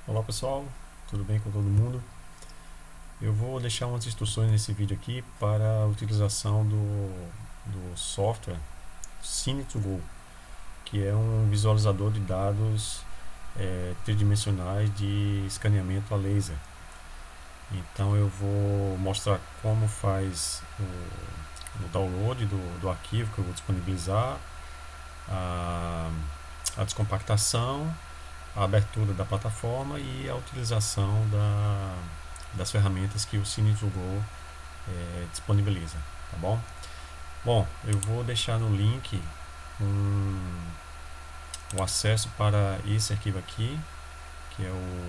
Olá pessoal, tudo bem com todo mundo? Eu vou deixar umas instruções nesse vídeo aqui para a utilização do software Cine2Go, que é um visualizador de dados tridimensionais de escaneamento a laser. Então eu vou mostrar como faz o download do arquivo que eu vou disponibilizar, a descompactação, a abertura da plataforma e a utilização das ferramentas que o Cine2Go disponibiliza, tá bom? Bom, eu vou deixar no link o acesso para esse arquivo aqui, que é o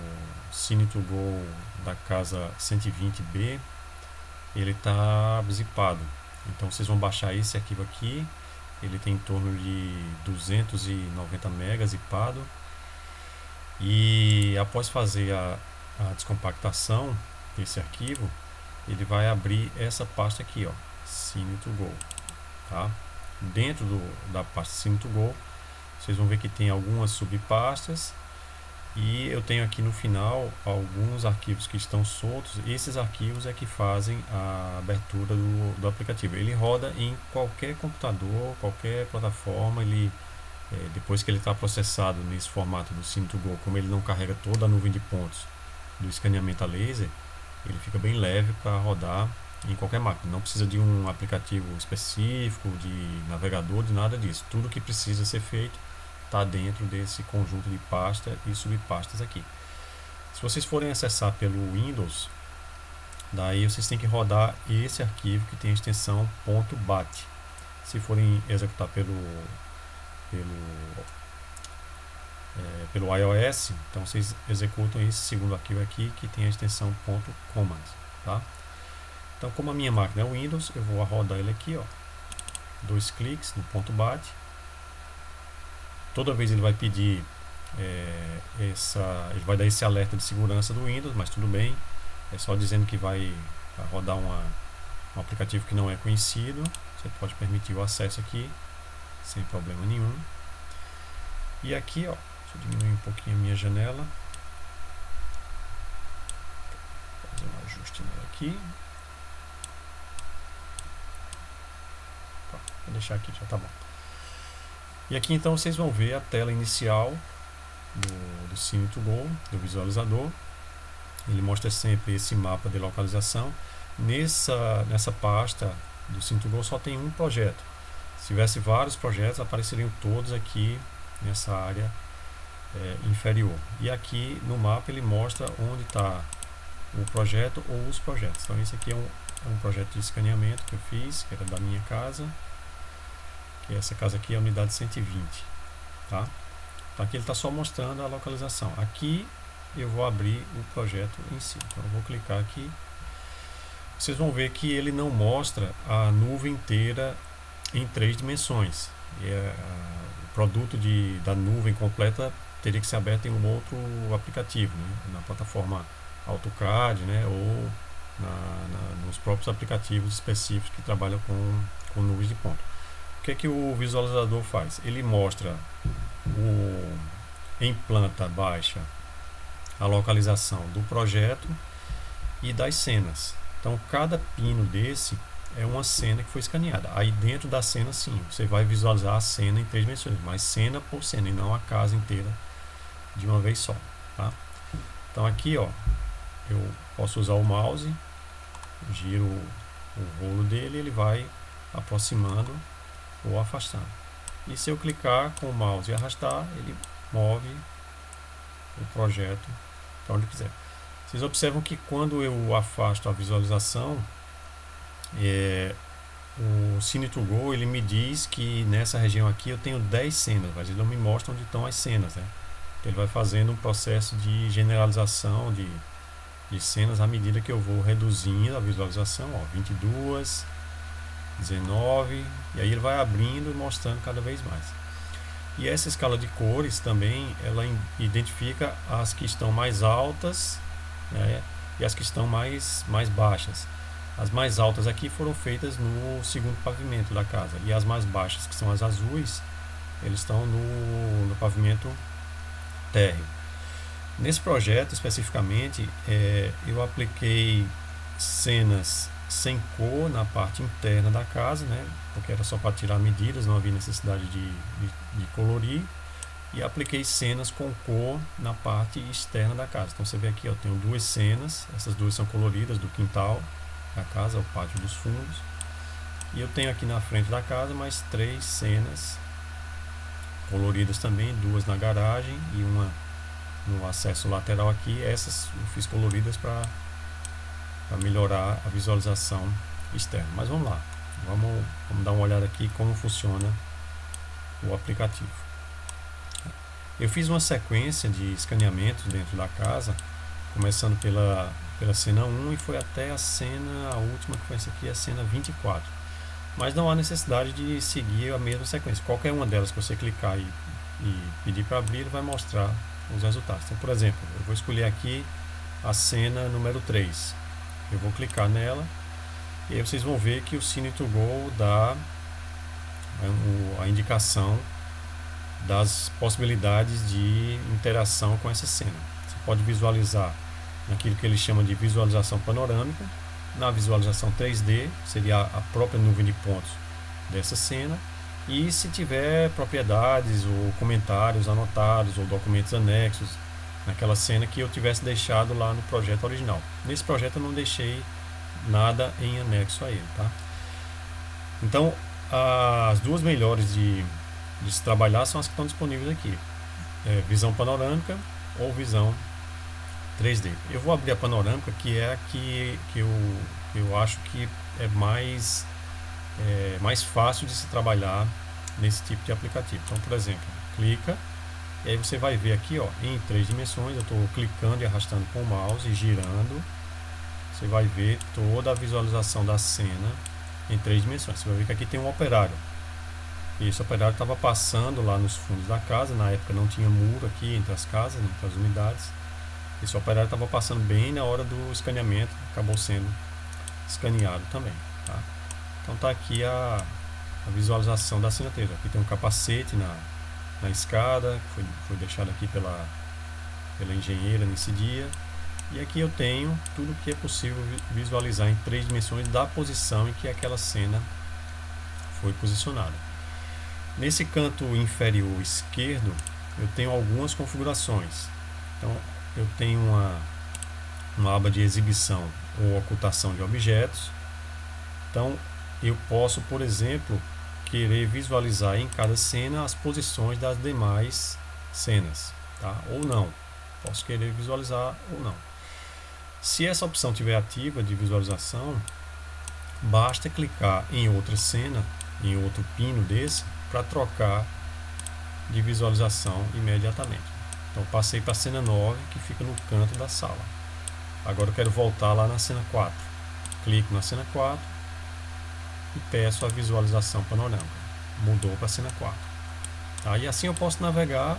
Cine2Go da casa 120B. Ele está zipado, então vocês vão baixar esse arquivo aqui. Ele tem em torno de 290 megas zipado. E após fazer a descompactação desse arquivo, ele vai abrir essa pasta aqui, ó, Cine2Go, tá? Dentro da pasta Cine2Go, vocês vão ver que tem algumas subpastas e eu tenho aqui no final alguns arquivos que estão soltos. Esses arquivos é que fazem a abertura do aplicativo. Ele roda em qualquer computador, qualquer plataforma. Depois que ele está processado nesse formato do Cine2Go, como ele não carrega toda a nuvem de pontos do escaneamento a laser, ele fica bem leve para rodar em qualquer máquina. Não precisa de um aplicativo específico, de navegador, de nada disso. Tudo que precisa ser feito está dentro desse conjunto de pasta e subpastas aqui. Se vocês forem acessar pelo Windows, daí vocês têm que rodar esse arquivo que tem a extensão .bat. Se forem executar pelo iOS, então vocês executam esse segundo arquivo aqui que tem a extensão .command, tá? Então, como a minha máquina é Windows, eu vou rodar ele aqui, ó, 2 cliques no .bat. Toda vez ele vai pedir ele vai dar esse alerta de segurança do Windows, mas tudo bem, é só dizendo que vai rodar um aplicativo que não é conhecido. Você pode permitir o acesso aqui sem problema nenhum. E aqui, ó, deixa eu diminuir um pouquinho a minha janela, fazer um ajuste nela aqui. Tá, vou deixar aqui, já tá bom. E aqui então vocês vão ver a tela inicial do Cine2Go, do visualizador. Ele mostra sempre esse mapa de localização. Nessa pasta do Cine2Go só tem um projeto. Se tivesse vários projetos, apareceriam todos aqui nessa área inferior. E aqui no mapa ele mostra onde está o projeto ou os projetos. Então esse aqui é um projeto de escaneamento que eu fiz, que era da minha casa. Que essa casa aqui é a unidade 120. Tá? Então aqui ele está só mostrando a localização. Aqui eu vou abrir o projeto em si. Então eu vou clicar aqui. Vocês vão ver que ele não mostra a nuvem inteira em 3 dimensões. O produto da nuvem completa teria que ser aberto em um outro aplicativo, né? Na plataforma AutoCAD, né? Ou nos próprios aplicativos específicos que trabalham com nuvens de ponto. O que é que o visualizador faz? Ele mostra em planta baixa a localização do projeto e das cenas. Então cada pino desse é uma cena que foi escaneada. Aí dentro da cena, sim, você vai visualizar a cena em 3 dimensões, mas cena por cena e não a casa inteira de uma vez só, tá? Então aqui, ó, eu posso usar o mouse, giro o rolo dele, ele vai aproximando ou afastando. E se eu clicar com o mouse e arrastar, ele move o projeto para onde quiser. Vocês observam que quando eu afasto a visualização, o Cine2Go ele me diz que nessa região aqui eu tenho 10 cenas, mas ele não me mostra onde estão as cenas, né? Então ele vai fazendo um processo de generalização de cenas à medida que eu vou reduzindo a visualização, ó, 22, 19, e aí ele vai abrindo e mostrando cada vez mais. E essa escala de cores também, ela identifica as que estão mais altas, né, e as que estão mais baixas. As mais altas aqui foram feitas no segundo pavimento da casa, e as mais baixas, que são as azuis, eles estão no pavimento térreo. Nesse projeto especificamente, eu apliquei cenas sem cor na parte interna da casa, né? Porque era só para tirar medidas, não havia necessidade de colorir. E apliquei cenas com cor na parte externa da casa. Então você vê aqui, eu tenho duas cenas, essas duas são coloridas do quintal da casa, o pátio dos fundos. E eu tenho aqui na frente da casa mais 3 cenas coloridas também, 2 na garagem e uma no acesso lateral aqui. Essas eu fiz coloridas para melhorar a visualização externa. Mas vamos lá, vamos dar uma olhada aqui como funciona o aplicativo. Eu fiz uma sequência de escaneamentos dentro da casa, começando pela cena 1 e foi até a última, que foi essa aqui, a cena 24. Mas não há necessidade de seguir a mesma sequência. Qualquer uma delas que você clicar e pedir para abrir, ele vai mostrar os resultados. Então, por exemplo, eu vou escolher aqui a cena número 3. Eu vou clicar nela e aí vocês vão ver que o Cine2Go dá a indicação das possibilidades de interação com essa cena. Você pode visualizar naquilo que ele chama de visualização panorâmica, na visualização 3D, seria a própria nuvem de pontos dessa cena, e se tiver propriedades ou comentários anotados ou documentos anexos naquela cena que eu tivesse deixado lá no projeto original. Nesse projeto eu não deixei nada em anexo a ele, tá? Então, as duas melhores de se trabalhar são as que estão disponíveis aqui, visão panorâmica ou visão 3D. Eu vou abrir a panorâmica, que é a que eu acho que é mais fácil de se trabalhar nesse tipo de aplicativo. Então, por exemplo, clica e aí você vai ver aqui, ó, em 3 dimensões. Eu estou clicando e arrastando com o mouse e girando. Você vai ver toda a visualização da cena em 3 dimensões. Você vai ver que aqui tem um operário. E esse operário estava passando lá nos fundos da casa. Na época não tinha muro aqui entre as casas, entre as unidades. Esse operário estava passando bem na hora do escaneamento, acabou sendo escaneado também, tá? Então está aqui a visualização da assinatura. Aqui tem um capacete na escada, que foi deixado aqui pela engenheira nesse dia. E aqui eu tenho tudo que é possível visualizar em 3 dimensões da posição em que aquela cena foi posicionada. Nesse canto inferior esquerdo, eu tenho algumas configurações. Então, eu tenho uma aba de exibição ou ocultação de objetos. Então, eu posso, por exemplo, querer visualizar em cada cena as posições das demais cenas, tá? Ou não. Posso querer visualizar ou não. Se essa opção estiver ativa de visualização, basta clicar em outra cena, em outro pino desse, para trocar de visualização imediatamente. Então passei para a cena 9, que fica no canto da sala. Agora eu quero voltar lá na cena 4. Clico na cena 4 e peço a visualização panorâmica. Mudou para a cena 4. Tá? E assim eu posso navegar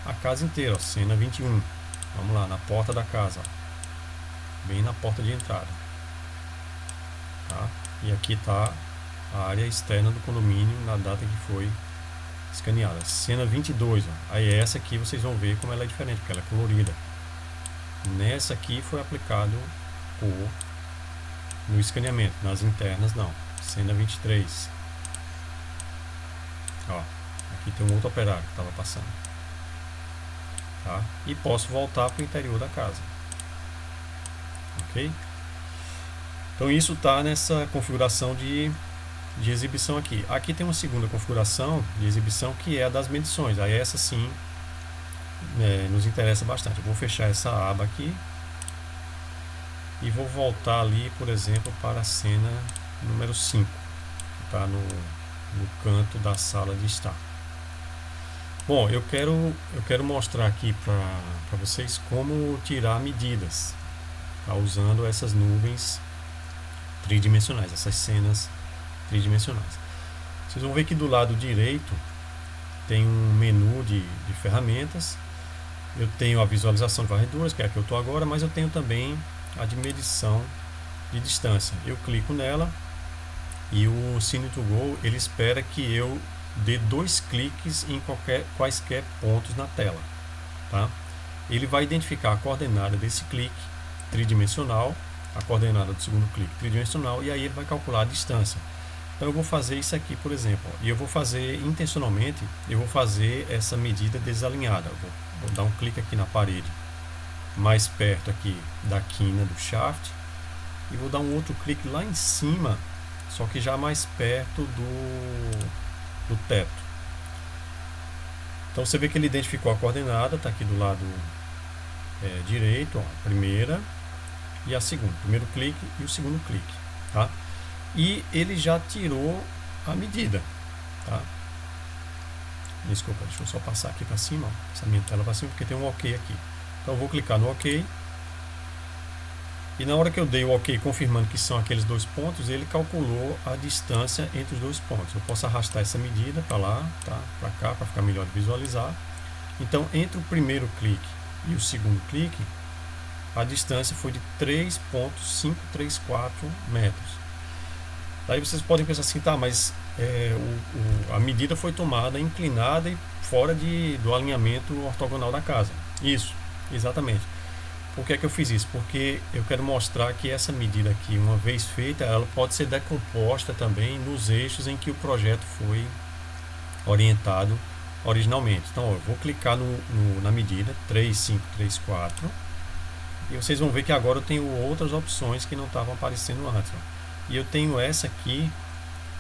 a casa inteira, ó, cena 21. Vamos lá, na porta da casa, ó, bem na porta de entrada. Tá? E aqui está a área externa do condomínio na data que foi escaneada. Cena 22, ó. Aí essa aqui vocês vão ver como ela é diferente, porque ela é colorida. Nessa aqui foi aplicado cor no escaneamento, nas internas não. Cena 23. Ó, aqui tem um outro operário que estava passando. Tá? E posso voltar para o interior da casa. Ok? Então isso está nessa configuração de exibição aqui. Aqui tem uma segunda configuração de exibição, que é a das medições. Aí essa sim nos interessa bastante. Eu vou fechar essa aba aqui e vou voltar ali, por exemplo, para a cena número 5, que está no canto da sala de estar. Bom, eu quero mostrar aqui para vocês como tirar medidas, tá? Usando essas nuvens tridimensionais, essas cenas tridimensionais. Vocês vão ver que do lado direito tem um menu de ferramentas. Eu tenho a visualização de varreduras, que é a que eu estou agora, mas eu tenho também a de medição de distância. Eu clico nela e o Cine2Go ele espera que eu dê 2 cliques em quaisquer pontos na tela, tá? ele vai identificar a coordenada desse clique tridimensional, a coordenada do segundo clique tridimensional, e aí ele vai calcular a distância. Então eu vou fazer isso aqui, por exemplo, e eu vou fazer intencionalmente, eu vou fazer essa medida desalinhada. Eu vou dar um clique aqui na parede mais perto aqui da quina do shaft, e vou dar um outro clique lá em cima, só que já mais perto do teto. Então você vê que ele identificou a coordenada, está aqui do lado direito, ó, a primeira e a segunda, primeiro clique e o segundo clique, tá? E ele já tirou a medida, tá? Desculpa, deixa eu só passar aqui para cima, ó, essa minha tela para cima, porque tem um OK aqui. Então eu vou clicar no OK, e na hora que eu dei o OK confirmando que são aqueles dois pontos, ele calculou a distância entre os dois pontos. Eu posso arrastar essa medida para lá, tá? Para cá, para ficar melhor de visualizar. Então entre o primeiro clique e o segundo clique, a distância foi de 3,534 metros. Daí vocês podem pensar assim, tá, mas a medida foi tomada inclinada e fora do alinhamento ortogonal da casa. Isso, exatamente. Por que é que eu fiz isso? Porque eu quero mostrar que essa medida aqui, uma vez feita, ela pode ser decomposta também nos eixos em que o projeto foi orientado originalmente. Então, ó, eu vou clicar na medida 3534 e vocês vão ver que agora eu tenho outras opções que não estavam aparecendo antes. Ó. E eu tenho essa aqui,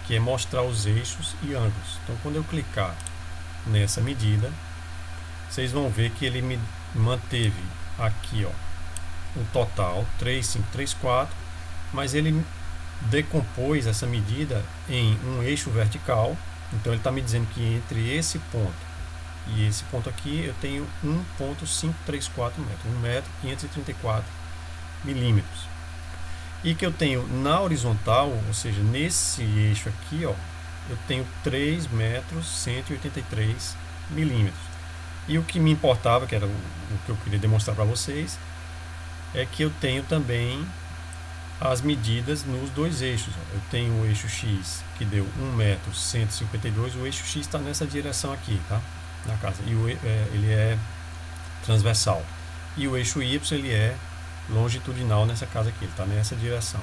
que é mostrar os eixos e ângulos. Então, quando eu clicar nessa medida, vocês vão ver que ele me manteve aqui, ó, o total 3534, mas ele decompôs essa medida em um eixo vertical. Então ele está me dizendo que entre esse ponto e esse ponto aqui eu tenho 1,534 metros, 1,534 milímetros. E que eu tenho na horizontal, ou seja, nesse eixo aqui, ó, eu tenho 3 metros 183 milímetros. E o que me importava, que era o que eu queria demonstrar para vocês, é que eu tenho também as medidas nos dois eixos. Ó. Eu tenho o eixo X, que deu 1,152 m, o eixo X está nessa direção aqui, tá? Na casa. E ele é transversal. E o eixo Y, ele é longitudinal nessa casa aqui, ele está nessa direção.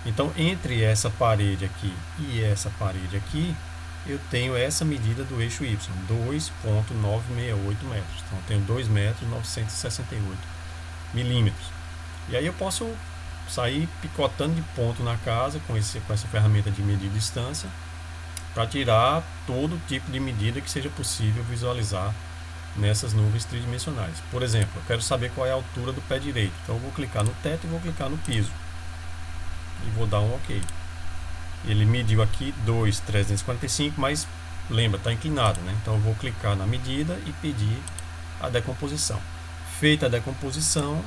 Então, entre essa parede aqui e essa parede aqui, eu tenho essa medida do eixo Y, 2,968 metros. Então, eu tenho 2 metros 968 milímetros. E aí eu posso sair picotando de ponto na casa com essa ferramenta de medir distância para tirar todo tipo de medida que seja possível visualizar nessas nuvens tridimensionais. Por exemplo, eu quero saber qual é a altura do pé direito. Então eu vou clicar no teto e vou clicar no piso. E vou dar um OK. Ele mediu aqui 2,345, mas lembra, está inclinado, né? Então eu vou clicar na medida e pedir a decomposição. Feita a decomposição,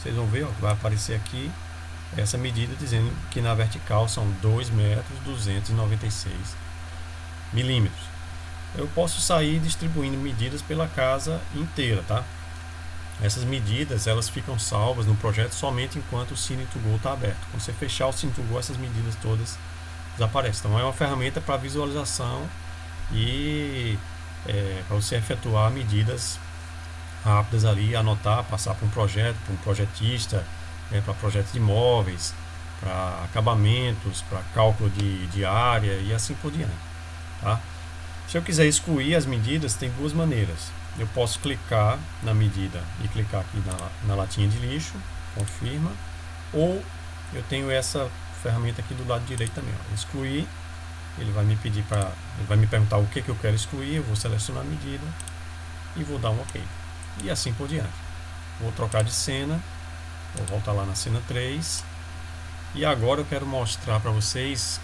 vocês vão ver, ó, que vai aparecer aqui essa medida dizendo que na vertical são 2 metros 296 milímetros. Eu posso sair distribuindo medidas pela casa inteira, tá? Essas medidas, elas ficam salvas no projeto somente enquanto o Cine2Go está aberto. Quando você fechar o Cine2Go, essas medidas todas desaparecem. Então é uma ferramenta para visualização e para você efetuar medidas rápidas ali, anotar, passar para um projeto, para um projetista, para projetos de imóveis, para acabamentos, para cálculo de área e assim por diante, tá? Se eu quiser excluir as medidas, tem duas maneiras. Eu posso clicar na medida e clicar aqui na latinha de lixo, confirma, ou eu tenho essa ferramenta aqui do lado direito também, ó, excluir. Ele vai me pedir ele vai me perguntar o que eu quero excluir, eu vou selecionar a medida e vou dar um OK. E assim por diante. Vou trocar de cena, vou voltar lá na cena 3. E agora eu quero mostrar para vocês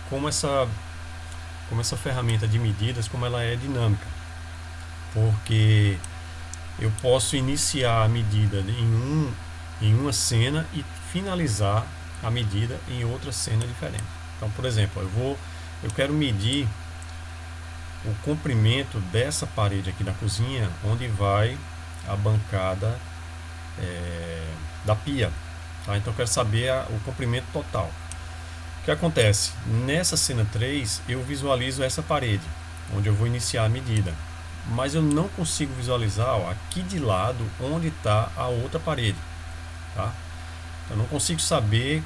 como essa ferramenta de medidas, como ela é dinâmica. Porque eu posso iniciar a medida em uma cena e finalizar a medida em outra cena diferente. Então, por exemplo, eu quero medir o comprimento dessa parede aqui da cozinha, onde vai a bancada da pia, tá? Então eu quero saber o comprimento total. O que acontece? Nessa cena 3 eu visualizo essa parede, onde eu vou iniciar a medida. mas eu não consigo visualizar, ó, aqui de lado onde está a outra parede, tá? Eu não consigo saber,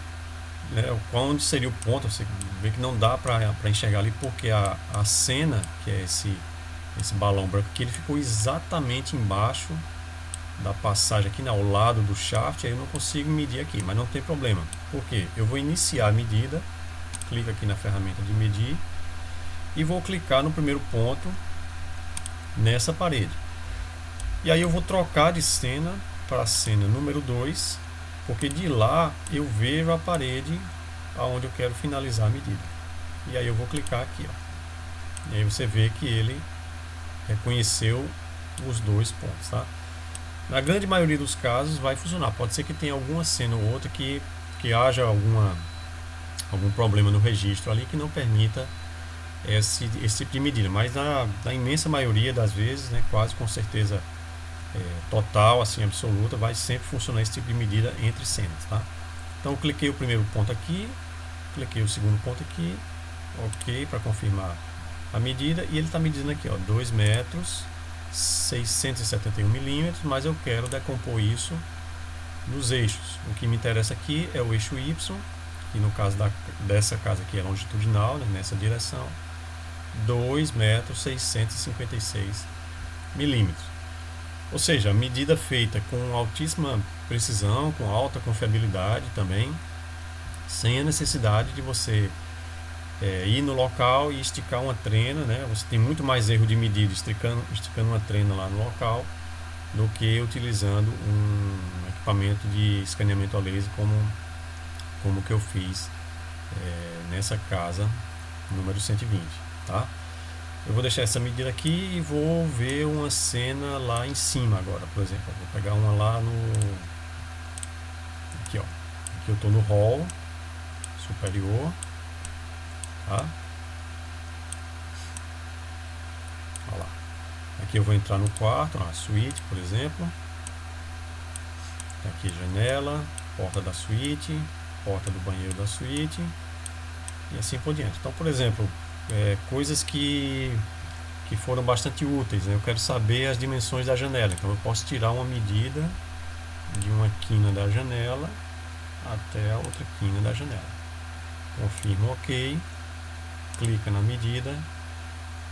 né, onde seria o ponto. Você vê que não dá para enxergar ali, porque a cena, que é esse balão branco aqui, ele ficou exatamente embaixo da passagem aqui, né, ao lado do shaft. Aí eu não consigo medir aqui, mas não tem problema, porque eu vou iniciar a medida, clico aqui na ferramenta de medir e vou clicar no primeiro ponto nessa parede, e aí eu vou trocar de cena para a cena número 2, porque de lá eu vejo a parede aonde eu quero finalizar a medida. E aí eu vou clicar aqui, ó. E aí você vê que ele reconheceu os dois pontos, tá? Na grande maioria dos casos vai funcionar. Pode ser que tenha alguma cena ou outra que haja algum problema no registro ali que não permita esse tipo de medida, mas na imensa maioria das vezes, né, quase com certeza total, assim, absoluta, vai sempre funcionar esse tipo de medida entre cenas, tá? Então eu cliquei o primeiro ponto aqui, cliquei o segundo ponto aqui, ok, para confirmar a medida, e ele está medindo aqui, ó, 2 metros 671 milímetros, mas eu quero decompor isso nos eixos. O que me interessa aqui é o eixo Y, que no caso dessa casa aqui é longitudinal, né, nessa direção, 2 metros 656 milímetros. Ou seja, a medida feita com altíssima precisão, com alta confiabilidade também, sem a necessidade de você ir no local e esticar uma trena, né? Você tem muito mais erro de medida esticando uma trena lá no local do que utilizando um equipamento de escaneamento a laser como que eu fiz nessa casa número 120, tá? Eu vou deixar essa medida aqui e vou ver uma cena lá em cima agora, por exemplo. Eu vou pegar uma lá no... Aqui, ó. Aqui eu estou no hall superior, tá? Olha lá. Aqui eu vou entrar no quarto, na suíte, por exemplo. Aqui janela, porta da suíte, porta do banheiro da suíte e assim por diante. Então, por exemplo, coisas que foram bastante úteis, né? Eu quero saber as dimensões da janela, então eu posso tirar uma medida de uma quina da janela até a outra quina da janela. Confirmo OK, clica na medida,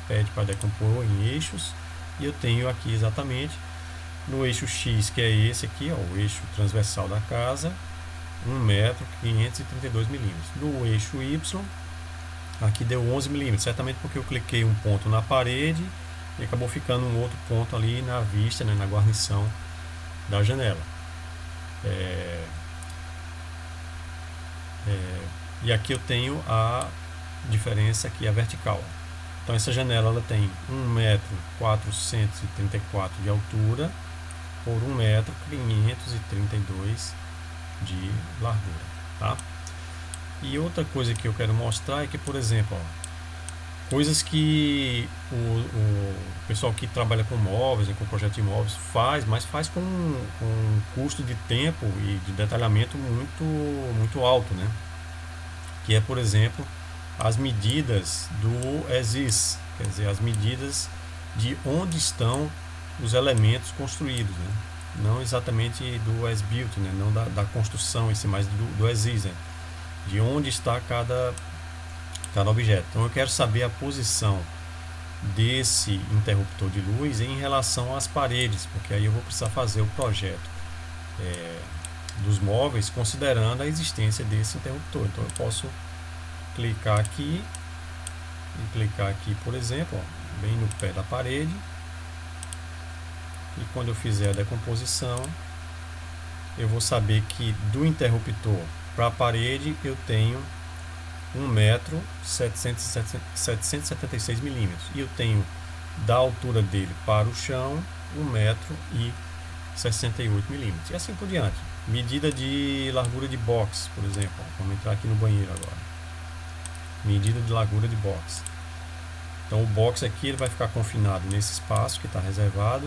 pede para decompor em eixos, e eu tenho aqui exatamente no eixo X, que é esse aqui, ó, o eixo transversal da casa, 1 metro 532 milímetros. No eixo Y, aqui deu 11 milímetros, certamente porque eu cliquei um ponto na parede e acabou ficando um outro ponto ali na vista, né, na guarnição da janela. E aqui eu tenho a diferença aqui, a vertical. Então essa janela ela tem 1 metro 434 de altura por 1 metro 532 de largura, tá? E outra coisa que eu quero mostrar é que, por exemplo, ó, coisas que o pessoal que trabalha com móveis, com projeto de imóveis faz, mas faz com um custo de tempo e de detalhamento muito alto, né? Que é, por exemplo, as medidas do as-is, quer dizer, as medidas de onde estão os elementos construídos, né? Não exatamente do as-built, né? Não da construção em si, mas do as-is, né? De onde está cada objeto. Então eu quero saber a posição desse interruptor de luz em relação às paredes, porque aí eu vou precisar fazer o projeto dos móveis considerando a existência desse interruptor. Então eu posso clicar aqui e clicar aqui, por exemplo, ó, bem no pé da parede, e quando eu fizer a decomposição eu vou saber que do interruptor para a parede eu tenho 1 metro 776 milímetros, e eu tenho da altura dele para o chão 1 metro e 68 milímetros, e assim por diante. Medida de largura de box, por exemplo, vamos entrar aqui no banheiro agora, medida de largura de box. Então o box aqui ele vai ficar confinado nesse espaço que está reservado,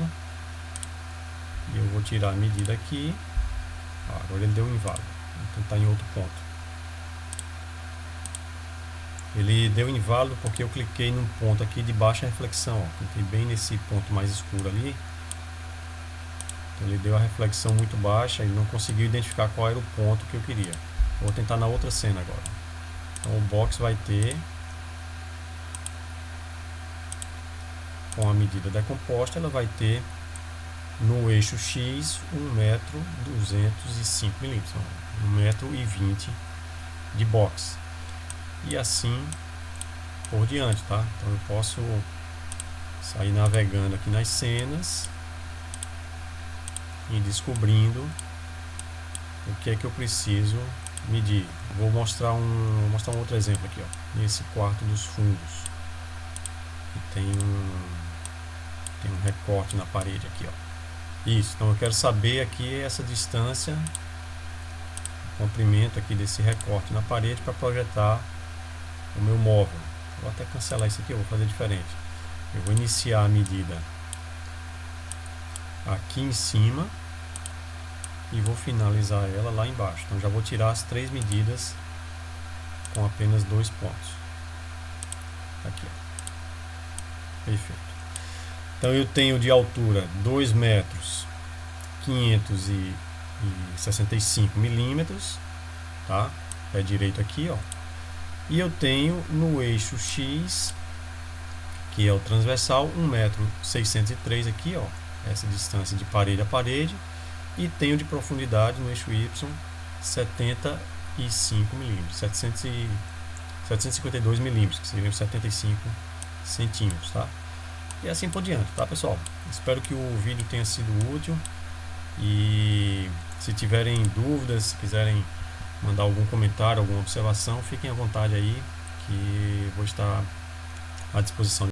e eu vou tirar a medida aqui. Agora ele deu um inválido, então está em outro ponto. ele deu inválido porque eu cliquei num ponto aqui de baixa reflexão, ó. Cliquei bem nesse ponto mais escuro ali. Então ele deu a reflexão muito baixa, ele não conseguiu identificar qual era o ponto que eu queria. Vou tentar na outra cena agora. Então o box vai ter, com a medida decomposta, ela vai ter no eixo X 1,205 m, 1,20 m de box. E assim por diante, tá? Então eu posso sair navegando aqui nas cenas e descobrindo o que é que eu preciso medir. Vou mostrar um outro exemplo aqui, ó, nesse quarto dos fundos. E tem um recorte na parede aqui, ó. Isso, então eu quero saber aqui essa distância, o comprimento aqui desse recorte na parede para projetar o meu móvel. Vou até cancelar isso aqui, eu vou fazer diferente. Eu vou iniciar a medida aqui em cima e vou finalizar ela lá embaixo. Então já vou tirar as 3 medidas com apenas 2 pontos. Aqui, ó. Perfeito. Então eu tenho de altura 2 metros 565 milímetros, tá? Pé direito aqui, ó. E eu tenho no eixo X, que é o transversal, 1,603 m aqui, ó, essa distância de parede a parede, e tenho de profundidade no eixo Y 75 milímetros, 752 milímetros, que seriam 75 centímetros, tá? E assim por diante, tá, pessoal? Espero que o vídeo tenha sido útil, e se tiverem dúvidas, se quiserem mandar algum comentário, alguma observação, fiquem à vontade aí, que vou estar à disposição.